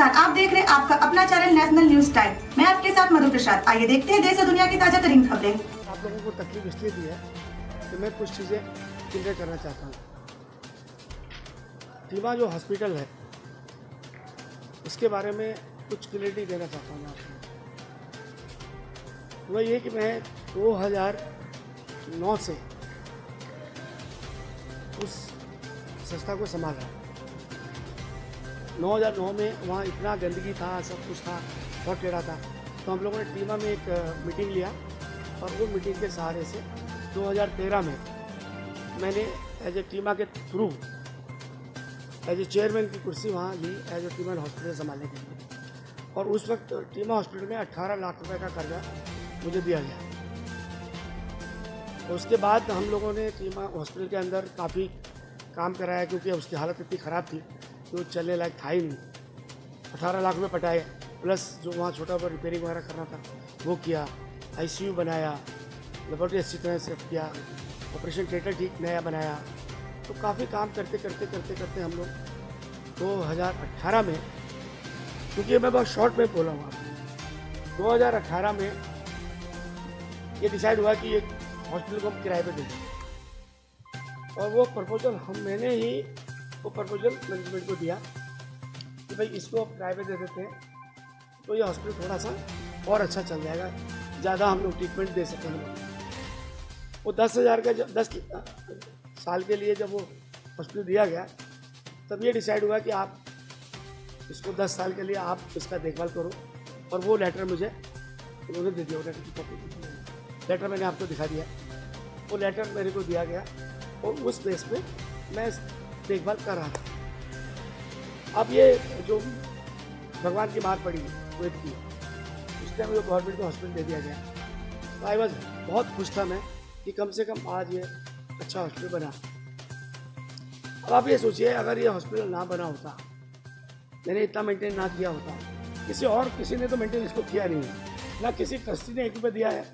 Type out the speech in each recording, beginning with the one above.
नमस्कार, आप देख रहे हैं आपका अपना चैनल नेशनल न्यूज टाइम। मैं आपके साथ मधु प्रसाद। आइए देखते हैं देश और दुनिया की ताजा तरीन खबरें। आप लोगों को तकलीफ इसलिए दी है कि मैं कुछ चीज़ें क्लियर करना चाहता हूँ। टीमा जो हॉस्पिटल है उसके बारे में कुछ क्लियरिटी देना चाहता हूँ आपको। वह ये कि मैं 2009 से उस संस्था को संभाल रहा हूँ। 2009 में वहाँ इतना गंदगी था, सब कुछ था, बहुत टेढ़ा था। तो हम लोगों ने टीमा में एक मीटिंग लिया और वो मीटिंग के सहारे से 2013 में मैंने एज ए टीमा के थ्रू एज ए चेयरमैन की कुर्सी वहाँ ली एज ए टीमा हॉस्पिटल संभालने के लिए। और उस वक्त टीमा हॉस्पिटल में 18 लाख रुपए का कर्जा मुझे दिया गया। उसके बाद हम लोगों ने टीमा हॉस्पिटल के अंदर काफ़ी काम कराया क्योंकि उसकी हालत इतनी ख़राब थी कि वो चलने लायक था ही नहीं। 18 लाख रुपये पटाए, प्लस जो वहाँ छोटा बहुत रिपेयरिंग वगैरह करना था वो किया, आईसीयू बनाया, लेबोरेटरी अच्छी तरह से किया, ऑपरेशन थिएटर ठीक नया बनाया। तो काफ़ी काम करते करते हम लोग 2018 में, क्योंकि मैं बहुत शॉर्ट में बोला हूँ आपको, 2018 में ये डिसाइड हुआ कि एक हॉस्पिटल को हम किराए पे दे दें। और वो प्रपोजल मैंने ही वो प्रपोजल मैनेजमेंट को दिया कि भाई इसको आप किराए पे दे देते हैं तो ये हॉस्पिटल थोड़ा सा और अच्छा चल जाएगा, ज़्यादा हम लोग ट्रीटमेंट दे सकेंगे। वो 10,000 का 10 साल के लिए जब वो हॉस्पिटल दिया गया तब ये डिसाइड हुआ कि आप इसको 10 साल के लिए आप इसका देखभाल करो। और वो लेटर मुझे उन्होंने दे दिया, वो लेटर की कॉपी लेटर मैंने आपको दिखा दिया। वो लेटर मेरे को दिया गया और उस बेस पे मैं देखभाल कर रहा था। अब ये जो भगवान की मार पड़ी कोविड की, उस टाइम जो गवर्नमेंट को हॉस्पिटल दे दिया गया तो आई वॉज बहुत खुश था मैं कि कम से कम आज ये अच्छा हॉस्पिटल बना। अब आप ये सोचिए, अगर ये हॉस्पिटल ना बना होता, मैंने इतना मेंटेन ना किया होता, किसी ने तो मेंटेन इसको किया नहीं है, ना किसी ट्रस्टी ने 1 रुपये दिया है,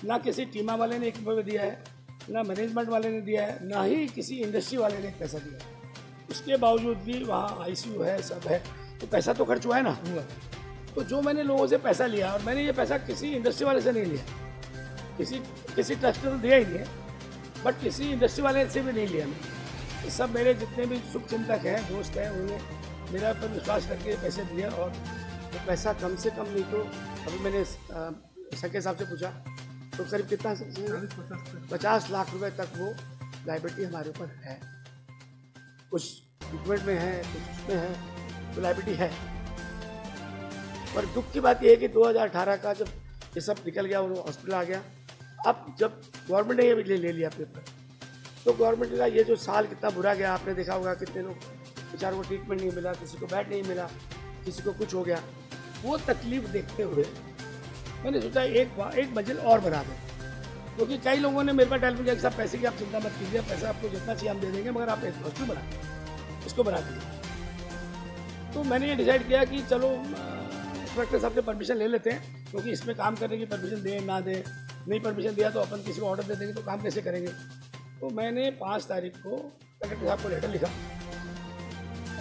ना किसी टीमा वाले ने 1 रुपये दिया है, ना मैनेजमेंट वाले ने दिया है, ना ही किसी इंडस्ट्री वाले ने पैसा दिया है। उसके बावजूद भी वहाँ आईसीयू है, सब है, तो पैसा तो खर्च हुआ है ना। तो जो मैंने लोगों से पैसा लिया, और मैंने ये पैसा किसी इंडस्ट्री वाले से नहीं लिया, किसी ट्रस्ट ने तो दिया ही नहीं है, बट किसी इंडस्ट्री वाले से भी नहीं लिया मैंने। सब मेरे जितने भी शुभ चिंतक हैं, दोस्त हैं, उन्होंने मेरा पर विश्वास करके पैसे दिया। और वो पैसा कम से कम नहीं तो अभी मैंने संख्या साहब से पूछा तो करीब कितना 50 लाख रुपए तक वो लायबिलिटी हमारे ऊपर है। कुछ ट्रीटमेंट में है, कुछ उसमें है, तो लायबिलिटी है। पर दुख की बात यह है कि 2018 का जब ये सब निकल गया, वो हॉस्पिटल आ गया, अब जब गवर्नमेंट ने ये ले लिया पेपर, तो गवर्नमेंट का ये जो साल कितना बुरा गया, आपने देखा होगा कितने लोग बेचारों को ट्रीटमेंट नहीं मिला, किसी को बेड नहीं मिला, किसी को कुछ हो गया। वो तकलीफ देखते हुए मैंने सोचा एक मंजिल और बना दें, क्योंकि कई लोगों ने मेरे पास टेलीफोन किया कि साहब पैसे की आप चिंता मत कीजिए, पैसा आपको जितना चाहिए हम दे देंगे, मगर आप एक हॉस्पिटल बना इसको बना दीजिए। तो मैंने ये डिसाइड किया कि चलो इंस्पेक्टर साहब से परमिशन ले लेते हैं, क्योंकि इसमें काम करने की परमिशन दें ना दें, नहीं परमिशन दिया तो अपन किसी को ऑर्डर दे देंगे तो काम कैसे करेंगे। तो मैंने 5 तारीख को कलेक्टर साहब को लेटर लिखा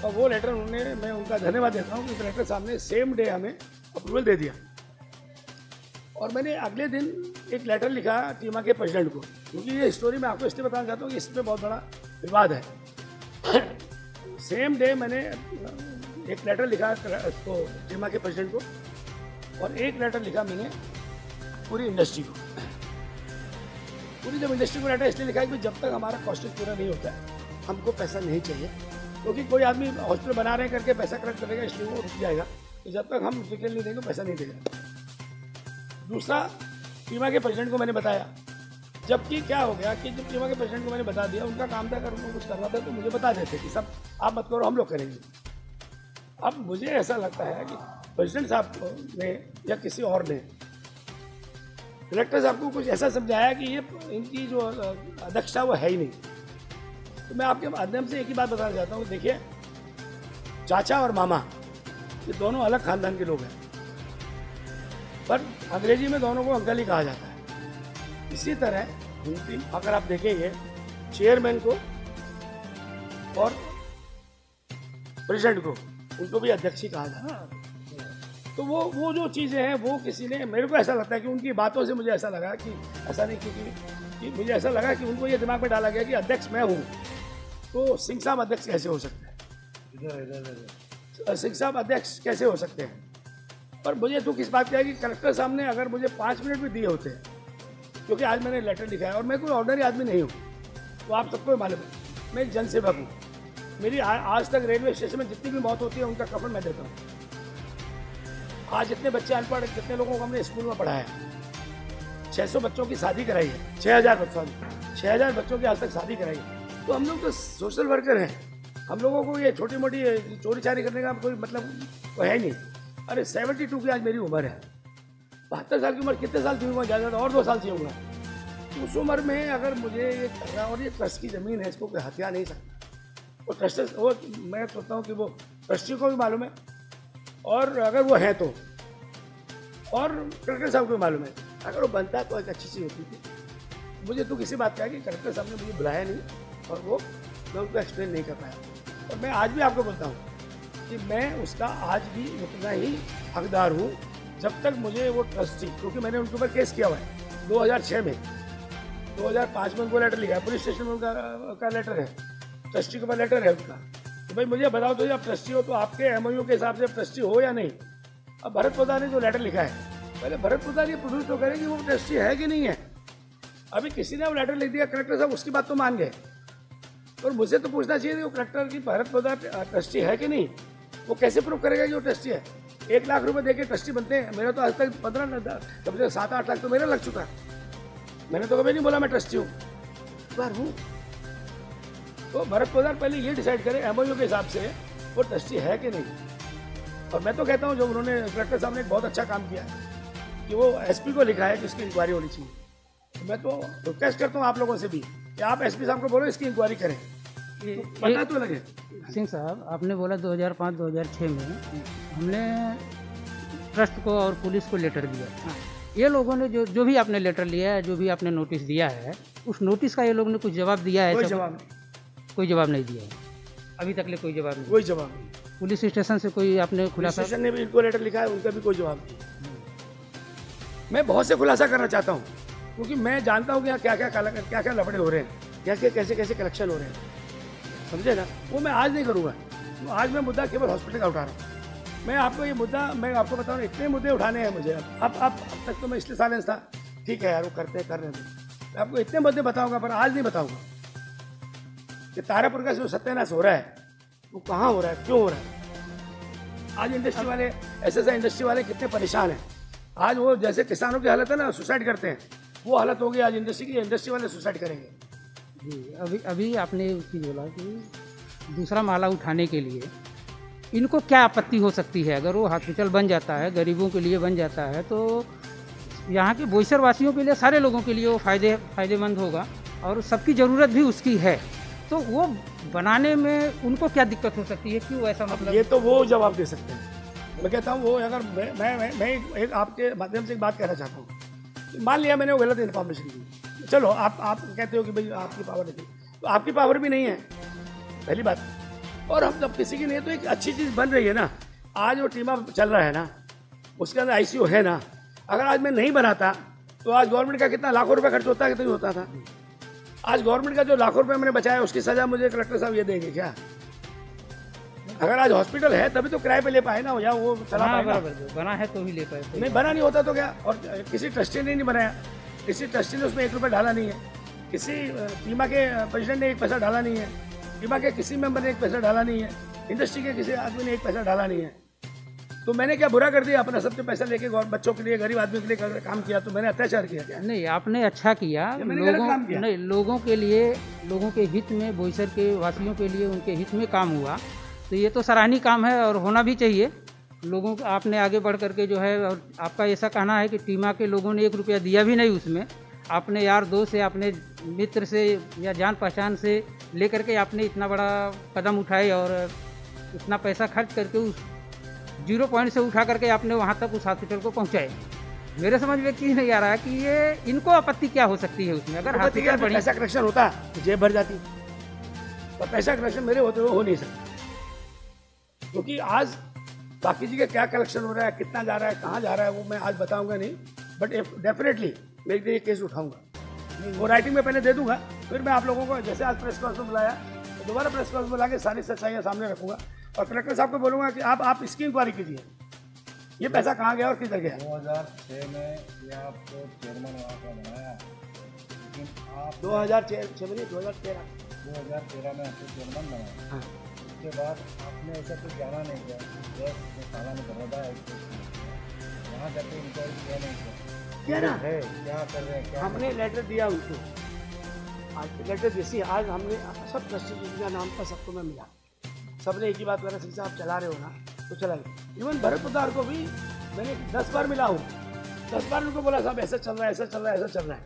और वो लेटर मैं उनका धन्यवाद देता हूँ कि कलेक्टर साहब ने सेम डे हमें अप्रूवल दे दिया। और मैंने अगले दिन एक लेटर लिखा टीमा के प्रेसिडेंट को, क्योंकि ये स्टोरी मैं आपको इसलिए बताना चाहता हूँ कि इसमें बहुत बड़ा विवाद है। सेम डे मैंने एक लेटर लिखा उसको टीमा के प्रेसिडेंट को, और एक लेटर लिखा मैंने पूरी इंडस्ट्री को। पूरी जब इंडस्ट्री को लेटर इसलिए लिखा कि जब तक हमारा कॉस्टिंग पूरा नहीं होता है हमको पैसा नहीं चाहिए, क्योंकि कोई आदमी हॉस्पिटल बना रहे हैं करके पैसा कलेक्ट करेगा, इसलिए वो रुक जाएगा। तो जब तक हम डिटेल नहीं देंगे पैसा नहीं देगा। दूसरा, टीमा के प्रेसिडेंट को मैंने बताया, जबकि क्या हो गया कि जब टीमा के प्रेसिडेंट को मैंने बता दिया, उनका काम था अगर उनको कुछ करना था तो मुझे बता देते कि सब आप मत करो, हम लोग करेंगे। अब मुझे ऐसा लगता है कि प्रेसिडेंट साहब ने या किसी और ने कलेक्टर साहब को कुछ ऐसा समझाया कि ये इनकी जो अध्यक्षता वो है ही नहीं। तो मैं आपके माध्यम से एक ही बात बताना चाहता हूँ, देखिए चाचा और मामा ये दोनों अलग खानदान के लोग हैं, पर अंग्रेजी में दोनों को अंकल ही कहा जाता है। इसी तरह हिंदी अगर आप देखेंगे, चेयरमैन को और प्रेसिडेंट को उनको भी अध्यक्ष ही कहा जाता है। तो वो जो चीज़ें हैं वो किसी ने, मेरे को ऐसा लगता है कि उनकी बातों से मुझे ऐसा लगा कि ऐसा नहीं कि मुझे ऐसा लगा कि उनको ये दिमाग में डाला गया कि अध्यक्ष मैं हूँ तो सिंह साहब अध्यक्ष कैसे हो सकते हैं, सिंह साहब अध्यक्ष कैसे हो सकते हैं। पर मुझे दुख इस बात का है कि कलेक्टर साहब ने अगर मुझे 5 मिनट भी दिए होते, क्योंकि आज मैंने लेटर लिखा है और मैं कोई ऑर्डिनरी आदमी नहीं हूँ, तो आप सबको मालूम है मैं एक जनसेवक हूँ। मेरी आज तक रेलवे स्टेशन में जितनी भी मौत होती है उनका कफन मैं देता हूँ। आज जितने बच्चे अनपढ़, जितने लोगों को हमने स्कूल में पढ़ाया, 600 बच्चों की शादी कराई है, 6000 बच्चों की आज तक शादी कराई है। तो हम लोग तो सोशल वर्कर हैं, हम लोगों को ये छोटी मोटी चोरी चारी करने का कोई मतलब तो है नहीं। अरे 72 की आज मेरी उम्र है, 72 साल की उम्र कितने साल जीऊँगा, ज़्यादा और 2 साल जीऊँगा। उस उम्र में अगर मुझे ये करना, और ये ट्रस्ट की ज़मीन है, इसको कोई हत्या नहीं सकता। वो ट्रस्ट, वो मैं सोचता हूँ कि वो ट्रस्टी को भी मालूम है, और अगर वो है तो, और कलेक्टर साहब को भी मालूम है, अगर वो बनता तो एक अच्छी चीज़ होती थी। मुझे तो किसी बात का है कि कलेक्टर साहब ने मुझे बुलाया नहीं और वो मैं उनको एक्सप्लेन नहीं कर पाया। और मैं आज भी आपको बोलता हूँ कि मैं उसका आज भी उतना ही हकदार हूँ जब तक मुझे वो ट्रस्टी, क्योंकि मैंने उनके ऊपर केस किया हुआ है 2006 में, 2005 में उनको लेटर लिखा है, पुलिस स्टेशन में उनका लेटर है, ट्रस्टी के ऊपर लेटर है उनका। तो भाई मुझे बताओ तो आप ट्रस्टी हो तो आपके एमओयू के हिसाब से ट्रस्टी हो या नहीं। अब भरत प्रधान ने जो लेटर लिखा है, पहले भरत प्रधान ये प्रूव तो करें कि वो ट्रस्टी है कि नहीं है। अभी किसी ने वो लेटर लिख दिया कलेक्टर साहब, उसकी बात तो मान गए, और मुझे तो पूछना चाहिए कि वो कलेक्टर की भरत प्रधान ट्रस्टी है कि नहीं। वो कैसे प्रूव करेगा कि वो ट्रस्टी है। 1 लाख रुपए देके ट्रस्टी बनते हैं, मेरा तो आज तक 15 कम से 7-8 लाख तो मेरा लग चुका है। मैंने तो कभी नहीं बोला मैं ट्रस्टी हूँ, बार हूँ। तो भरत प्रधान पहले ये डिसाइड करे एमओयू के हिसाब से वो ट्रस्टी है कि नहीं। और मैं तो कहता हूँ जो उन्होंने कलेक्टर साहब ने एक बहुत अच्छा काम किया है कि वो एसपी को लिखा है कि इसकी इंक्वायरी होनी चाहिए। तो मैं तो रिक्वेस्ट करता हूँ आप लोगों से भी कि आप एसपी साहब को बोलो इसकी इंक्वायरी करें, पता तो लगे। सिंह साहब, आपने बोला 2005-2006 में हमने ट्रस्ट को और पुलिस को लेटर दिया। ये लोगों ने जो भी आपने लेटर लिया है, जो भी आपने नोटिस दिया है, उस नोटिस का ये लोगों ने कुछ जवाब दिया है? कोई जवाब नहीं दिया है अभी तक, कोई जवाब नहीं। कोई जवाब नहीं। पुलिस स्टेशन से कोई आपने खुलासा? स्टेशन ने भी इनको लेटर लिखा है, उनका भी कोई जवाब नहीं। मैं बहुत से खुलासा करना चाहता हूँ, क्योंकि मैं जानता हूँ कि यहाँ क्या क्या लफड़े हो रहे हैं, कैसे कैसे कलेक्शन हो रहे हैं, समझे ना। वो मैं आज नहीं करूँगा। तो आज मैं मुद्दा केवल हॉस्पिटल का उठा रहा हूँ। मैं आपको ये मुद्दा, मैं आपको बताऊँ, इतने मुद्दे उठाने हैं मुझे। अब तक तो मैं इसलिए साइलेंस था, ठीक है यार वो करते हैं, कर रहे हैं। मैं आपको इतने मुद्दे बताऊँगा, पर आज नहीं बताऊँगा कि तारापुर का जो सत्यानाश हो रहा है वो कहाँ हो रहा है, क्यों हो रहा है। आज इंडस्ट्री वाले, एसएसआई इंडस्ट्री वाले कितने परेशान हैं। आज वो जैसे किसानों की हालत है ना, सुसाइड करते हैं, वो हालत होगी आज इंडस्ट्री की। इंडस्ट्री वाले सुसाइड करेंगे। जी, अभी आपने चीज़ बोला कि दूसरा माला उठाने के लिए इनको क्या आपत्ति हो सकती है? अगर वो हॉस्पिटल बन जाता है, गरीबों के लिए बन जाता है, तो यहाँ के बोईसर वासियों के लिए, सारे लोगों के लिए वो फायदेमंद होगा, और सबकी ज़रूरत भी उसकी है। तो वो बनाने में उनको क्या दिक्कत हो सकती है, क्यों ऐसा? मतलब ये तो वो जवाब दे सकते हैं। मैं कहता हूँ वो, अगर मैं एक आपके माध्यम से एक बात कहना चाहता हूँ। मान लिया मैंने वो गलत इन्फॉर्मेशन दी, चलो आप कहते हो कि भाई आपकी पावर नहीं, तो आपकी पावर भी नहीं है, पहली बात। और हम जब किसी की नहीं है, तो एक अच्छी चीज़ बन रही है ना। आज वो टीमा चल रहा है ना, उसके अंदर आईसीयू है ना। अगर आज मैं नहीं बनाता तो आज गवर्नमेंट का कितना लाखों रुपए खर्च होता है, कितना होता था। आज गवर्नमेंट का जो लाखों रुपए मैंने बचाया, उसकी सजा मुझे कलेक्टर साहब ये देंगे क्या? अगर आज हॉस्पिटल है तभी तो किराए पे ले पाए ना, या वो चला पाएगा। बना है तो ही ले पाए, नहीं बना नहीं होता तो क्या। और किसी ट्रस्टी ने नहीं बनाया, किसी ट्रस्टी ने उसमें 1 रुपया डाला नहीं है, किसी टीमा के प्रेसिडेंट ने 1 पैसा डाला नहीं है, टीमा के किसी मेंबर ने 1 पैसा डाला नहीं है, इंडस्ट्री के किसी आदमी ने 1 पैसा डाला नहीं है। तो मैंने क्या बुरा कर दिया? अपना सबसे पैसा लेके बच्चों के लिए, गरीब आदमी के लिए काम किया, तो मैंने अत्याचार किया क्या? नहीं, आपने अच्छा किया। लोगों के लिए, लोगों के हित में, बोईसर के वासियों के लिए, उनके हित में काम हुआ, तो ये तो सराहनीय काम है और होना भी चाहिए। लोगों को आपने आगे बढ़ करके जो है, और आपका ऐसा कहना है कि टीमा के लोगों ने 1 रुपया दिया भी नहीं उसमें, आपने यार दोस्त से, अपने मित्र से या जान पहचान से लेकर के आपने इतना बड़ा कदम उठाए, और इतना पैसा खर्च करके उस 0 पॉइंट से उठा करके आपने वहाँ तक उस हॉस्पिटल को पहुँचाए। मेरे समझ में कि नहीं आ रहा है कि ये इनको आपत्ति क्या हो सकती है उसमें। अगर हॉस्पिटल बड़ी, पैसा कलेक्शन होता तो जेब भर जाती, तो पैसा कलेक्शन मेरे होते हुए हो नहीं सकता। क्योंकि आज बाकी जगह क्या कलेक्शन हो रहा है, कितना जा रहा है, कहाँ जा रहा है, वो मैं आज बताऊंगा नहीं, बट डेफिनेटली मैं ये केस उठाऊंगा। वो राइटिंग में पहले दे दूंगा, फिर मैं आप लोगों को जैसे आज प्रेस कॉन्फ्रेंस बुलाया तो दोबारा प्रेस कॉन्फ्रेंस बुला के सारी सच्चाइयाँ सामने रखूंगा और कलेक्टर साहब को बोलूँगा कि आप इसकी इंक्वायरी कीजिए, ये पैसा कहाँ गया और किधर गया। 2006 में ये आपको चेयरमैन वहाँ का बनाया, लेकिन आप 2013 में आपको चेयरमैन बनाया। हाँ। उसके बाद आपने ऐसा कुछ जाना नहीं किया, गैस में ताला में दरवाजा वहाँ जाके इंक्वायरी किया नहीं क्या ना है, क्या कर रहे हैं, क्या हमने लेटर दिया उनको, आज लेटर जैसे आज हमने सब ट्रस्टी का नाम का सबको मैं मिला, सबने एक ही बात करा, सिंह साहब चला रहे हो ना तो चलाइए। इवन भरत पदार को भी मैंने 10 बार मिला हूँ, 10 बार उनको बोला साहब ऐसा चल रहा है, ऐसा चल रहा है, ऐसा चल रहा है।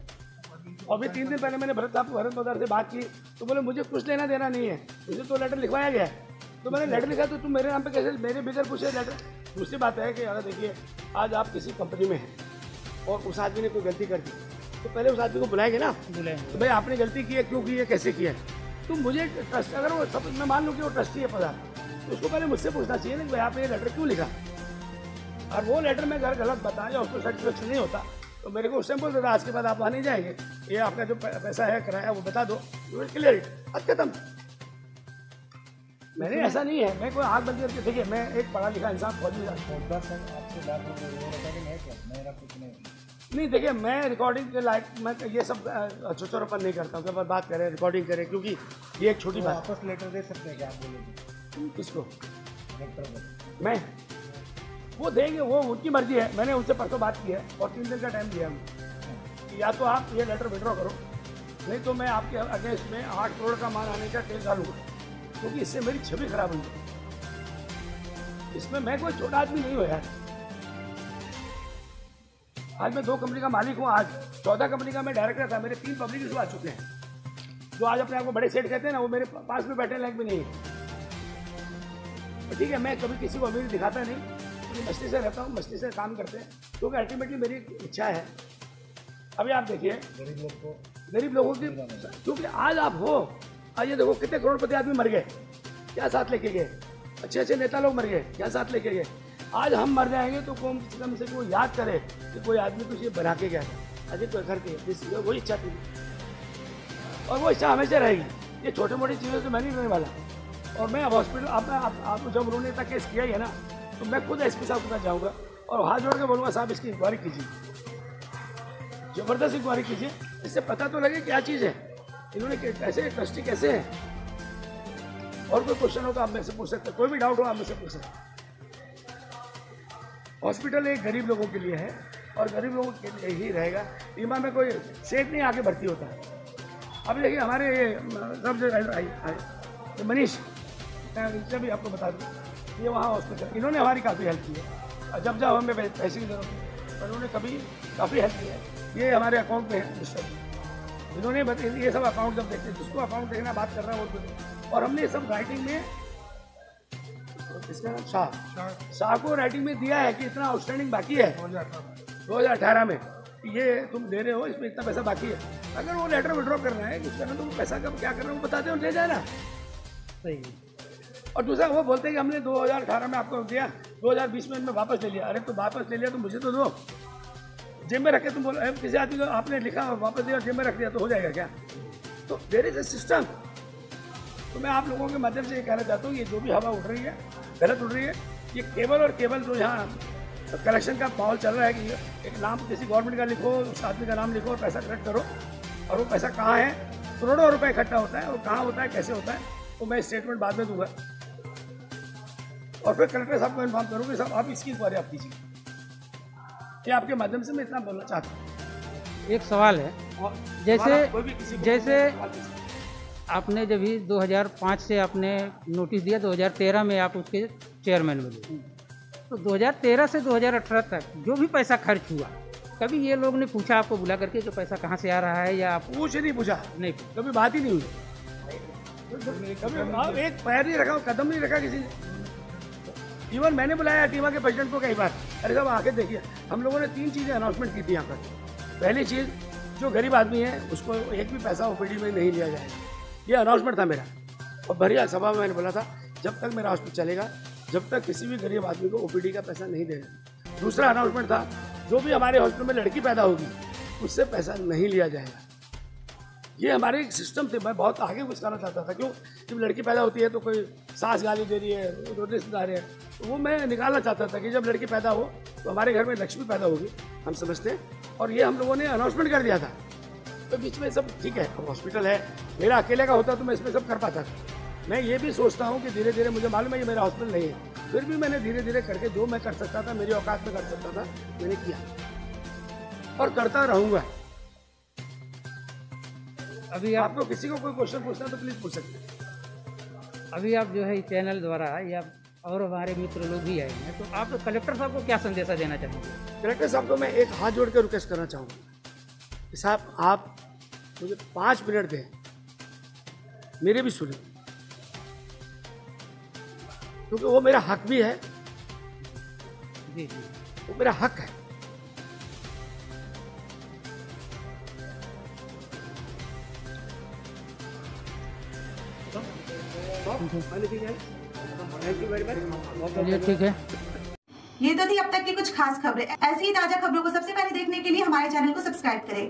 और भी 3 दिन पहले मैंने भरत पदार से बात की तो बोले मुझे कुछ लेना देना नहीं है, मुझे तो लेटर लिखवाया गया है। तो मैंने लेटर लिखा तो तुम मेरे नाम पे कैसे, मेरे बगैर पूछे लेटर। दूसरी बात है कि अगर देखिए आज आप किसी कंपनी में हैं और उस आदमी ने कोई गलती कर दी तो पहले उस आदमी को बुलाएंगे ना, तो भाई आपने गलती की है, क्यों की है, कैसे किया है। तो मुझे ट्रस्ट, अगर वो सब मैं मान लूँ कि वो ट्रस्टी है पदार, तो उसको पहले मुझसे पूछना चाहिए ना कि भाई आपने ये लेटर क्यों लिखा, और वो लेटर में अगर गलत बताया उसको सेटिस्फेक्शन नहीं होता तो मेरे को उस टाइम बोल देता आज के बाद आप वहाँ नहीं जाएंगे, ये आपका जो पैसा है किराया वो बता दो, क्लियर अब खत्म। मैंने ऐसा नहीं है, मैं कोई आग बंद करके, देखिए मैं एक पढ़ा लिखा इंसान फौजी आपसे बात हो गई, वो रिकॉर्डिंग है क्या? मेरा कुछ नहीं। देखिए मैं रिकॉर्डिंग के लायक मैं ये सब चुचोरपन नहीं करता हूँ कि अपन बात करें रिकॉर्डिंग करें, क्योंकि ये एक छोटी बात। वापस लेटर दे सकते हैं क्या आप बोलोगे? किसको? कलेक्टर को। मैं वो देंगे, वो उनकी मर्जी है। मैंने उनसे परसों बात की है और 3 दिन का टाइम दिया है, या तो आप ये लेटर विड्रॉ करो, नहीं तो मैं आपके अगेंस्ट में 8 करोड़ का मान आने का केस डालूंगा, क्योंकि इससे मेरी छवि खराब हुई है। इसमें मैं कोई छोटा आदमी नहीं हूँ यार। आज मैं 2 कंपनी का मालिक हूँ, आज 14 कंपनी का मैं डायरेक्टर था, मेरे 3 पब्लिक इशू आ चुके हैं। जो आज अपने आप को बड़े सेठ कहते हैं ना, वो मेरे पास में बैठने लायक भी नहीं है। तो ठीक है, मैं कभी किसी को अमीर दिखाता नहीं, तो मस्ती से रहता हूँ, मस्ती से काम करते हैं, क्योंकि अल्टीमेटली मेरी इच्छा है। अभी आप देखिए गरीब लोगों की, क्योंकि आज आप हो, आज ये देखो कितने करोड़पति आदमी मर गए, क्या साथ लेके गए, अच्छे अच्छे नेता लोग मर गए, क्या साथ लेके गए। आज हम मर जाएंगे तो कम से कोई याद करे कि कोई आदमी कुछ ये बना के गया था, अजय कोई घर के, वही इच्छा थी और वो इच्छा हमेशा रहेगी। ये छोटी मोटी चीज़ों से मैं नहीं रहने वाला। और मैं अब हॉस्पिटल आप जब उन्होंने तक केस किया ही है ना, तो मैं खुद एसपी साहब के पास जाऊँगा और हाथ जोड़ के बोलूँगा साहब इसकी इंक्वायरी कीजिए, ज़बरदस्त इंक्वायरी कीजिए, इससे पता तो लगे क्या चीज़ है, इन्होंने कैसे ट्रस्टी कैसे है। और कोई क्वेश्चन हो तो आप मेरे से पूछ सकते हैं, कोई भी डाउट हो आप मेरे से पूछ सकते हैं। हॉस्पिटल एक गरीब लोगों के लिए है और गरीब लोगों के लिए ही रहेगा। बीमा में कोई सेठ नहीं आके भर्ती होता है। अभी देखिए हमारे ये सब जो मनीष, मैं इनसे भी आपको बता दूँ, ये वहाँ हॉस्पिटल इन्होंने हमारी काफ़ी हेल्प की है। और जब हमें पैसे की जरूरत है तो उन्होंने कभी काफ़ी हेल्प की है। ये हमारे अकाउंट में है मिस्टर, इन्होंने ये सब अकाउंट जब देखते हैं, जिसको अकाउंट देखना बात कर रहा है वो, और हमने ये सब राइटिंग में, इसका नाम शाह को राइटिंग में दिया है कि इतना आउटस्टैंडिंग बाकी है 2018 में, ये तुम दे रहे हो, इसमें इतना पैसा बाकी है। अगर वो लेटर विड्रॉ करना है, कुछ करना, तो वो पैसा कब क्या करना है वो बताते हो, ले जाए ना। सही। और दूसरा वो बोलते हैं कि हमने 2018 में आपको दिया, 2020 में वापस ले लिया। अरे तो वापस ले लिया तो मुझे तो दो, जेब में रखे। तुम बोलो किसी आदमी को आपने लिखा और वापस दिया और जेब में रख दिया तो हो जाएगा क्या? तो देयर इज अ सिस्टम। तो मैं आप लोगों के माध्यम से ये कहना चाहता हूँ, ये जो भी हवा उड़ रही है गलत उड़ रही है। ये केवल और केवल जो यहाँ कलेक्शन का माहौल चल रहा है कि एक नाम किसी गवर्नमेंट का लिखो, उस आदमी का नाम लिखो और पैसा कलेक्ट करो, और वो पैसा कहाँ है, करोड़ों रुपए इकट्ठा होता है और कहाँ होता है, कैसे होता है, तो मैं स्टेटमेंट बाद में दूंगा और फिर कलेक्टर साहब को इन्फॉर्म करूँगी, साहब आप इसकी इंक्वायरी आप कीजिए। ये आपके माध्यम से मैं इतना बोलना चाहता हूँ। एक सवाल है, जैसे आपने जब ही 2005 से आपने नोटिस दिया, 2013 में आप उसके चेयरमैन बने, तो 2013 से 2018 तक जो भी पैसा खर्च हुआ, कभी ये लोग ने पूछा आपको बुला करके कि पैसा कहाँ से आ रहा है, या आप पूछ नहीं पूछा? नहीं, कभी बात ही नहीं हुई, कभी एक पैर नहीं रखा, कदम नहीं रखा किसी ने। इवन मैंने बुलाया टीमा के प्रेसिडेंट को कई बार, अरे साहब आके देखिए, हम लोगों ने 3 चीज़ें अनाउंसमेंट की थी यहाँ पर। पहली चीज़, जो गरीब आदमी है उसको एक भी पैसा ओपीडी में नहीं लिया जाएगा, ये अनाउंसमेंट था मेरा। और भरिया सभा में मैंने बोला था, जब तक मेरा हॉस्पिटल चलेगा जब तक किसी भी गरीब आदमी को ओपीडी का पैसा नहीं दे रहे। दूसरा अनाउंसमेंट था, जो भी हमारे हॉस्पिटल में लड़की पैदा होगी उससे पैसा नहीं लिया जाएगा। ये हमारे एक सिस्टम थे। मैं बहुत आगे कुछ करना चाहता था। क्यों? जब लड़की पैदा होती है तो कोई सास गाली दे रही है, नोटिस ला रहे हैं, तो वो मैं निकालना चाहता था कि जब लड़की पैदा हो तो हमारे घर में लक्ष्मी पैदा होगी, हम समझते हैं। और ये हम लोगों ने अनाउंसमेंट कर दिया था। तो बीच में सब ठीक है, अब हॉस्पिटल है, मेरा अकेले का होता तो मैं इसमें सब कर पाता था। मैं ये भी सोचता हूँ कि धीरे धीरे, मुझे मालूम है ये मेरा हॉस्पिटल नहीं है, फिर भी मैंने धीरे धीरे करके जो मैं कर सकता था, मेरी औकात में कर सकता था, मैंने किया और करता रहूँगा। अभी आपको किसी को कोई क्वेश्चन पूछना तो प्लीज पूछ सकते हैं। अभी आप जो है इस चैनल द्वारा या और हमारे मित्र लोग भी आए हैं, तो आप कलेक्टर साहब को क्या संदेशा देना चाहेंगे? कलेक्टर साहब को मैं एक हाथ जोड़ के रिक्वेस्ट करना चाहूँगा कि साहब आप मुझे 5 मिनट दें, मेरे भी सुने, क्योंकि वो मेरा हक भी है। जी जी, वो मेरा हक है। Thank you very much. चलिए ठीक है। ये तो थी अब तक की कुछ खास खबरें। ऐसी ही ताजा खबरों को सबसे पहले देखने के लिए हमारे चैनल को सब्सक्राइब करें।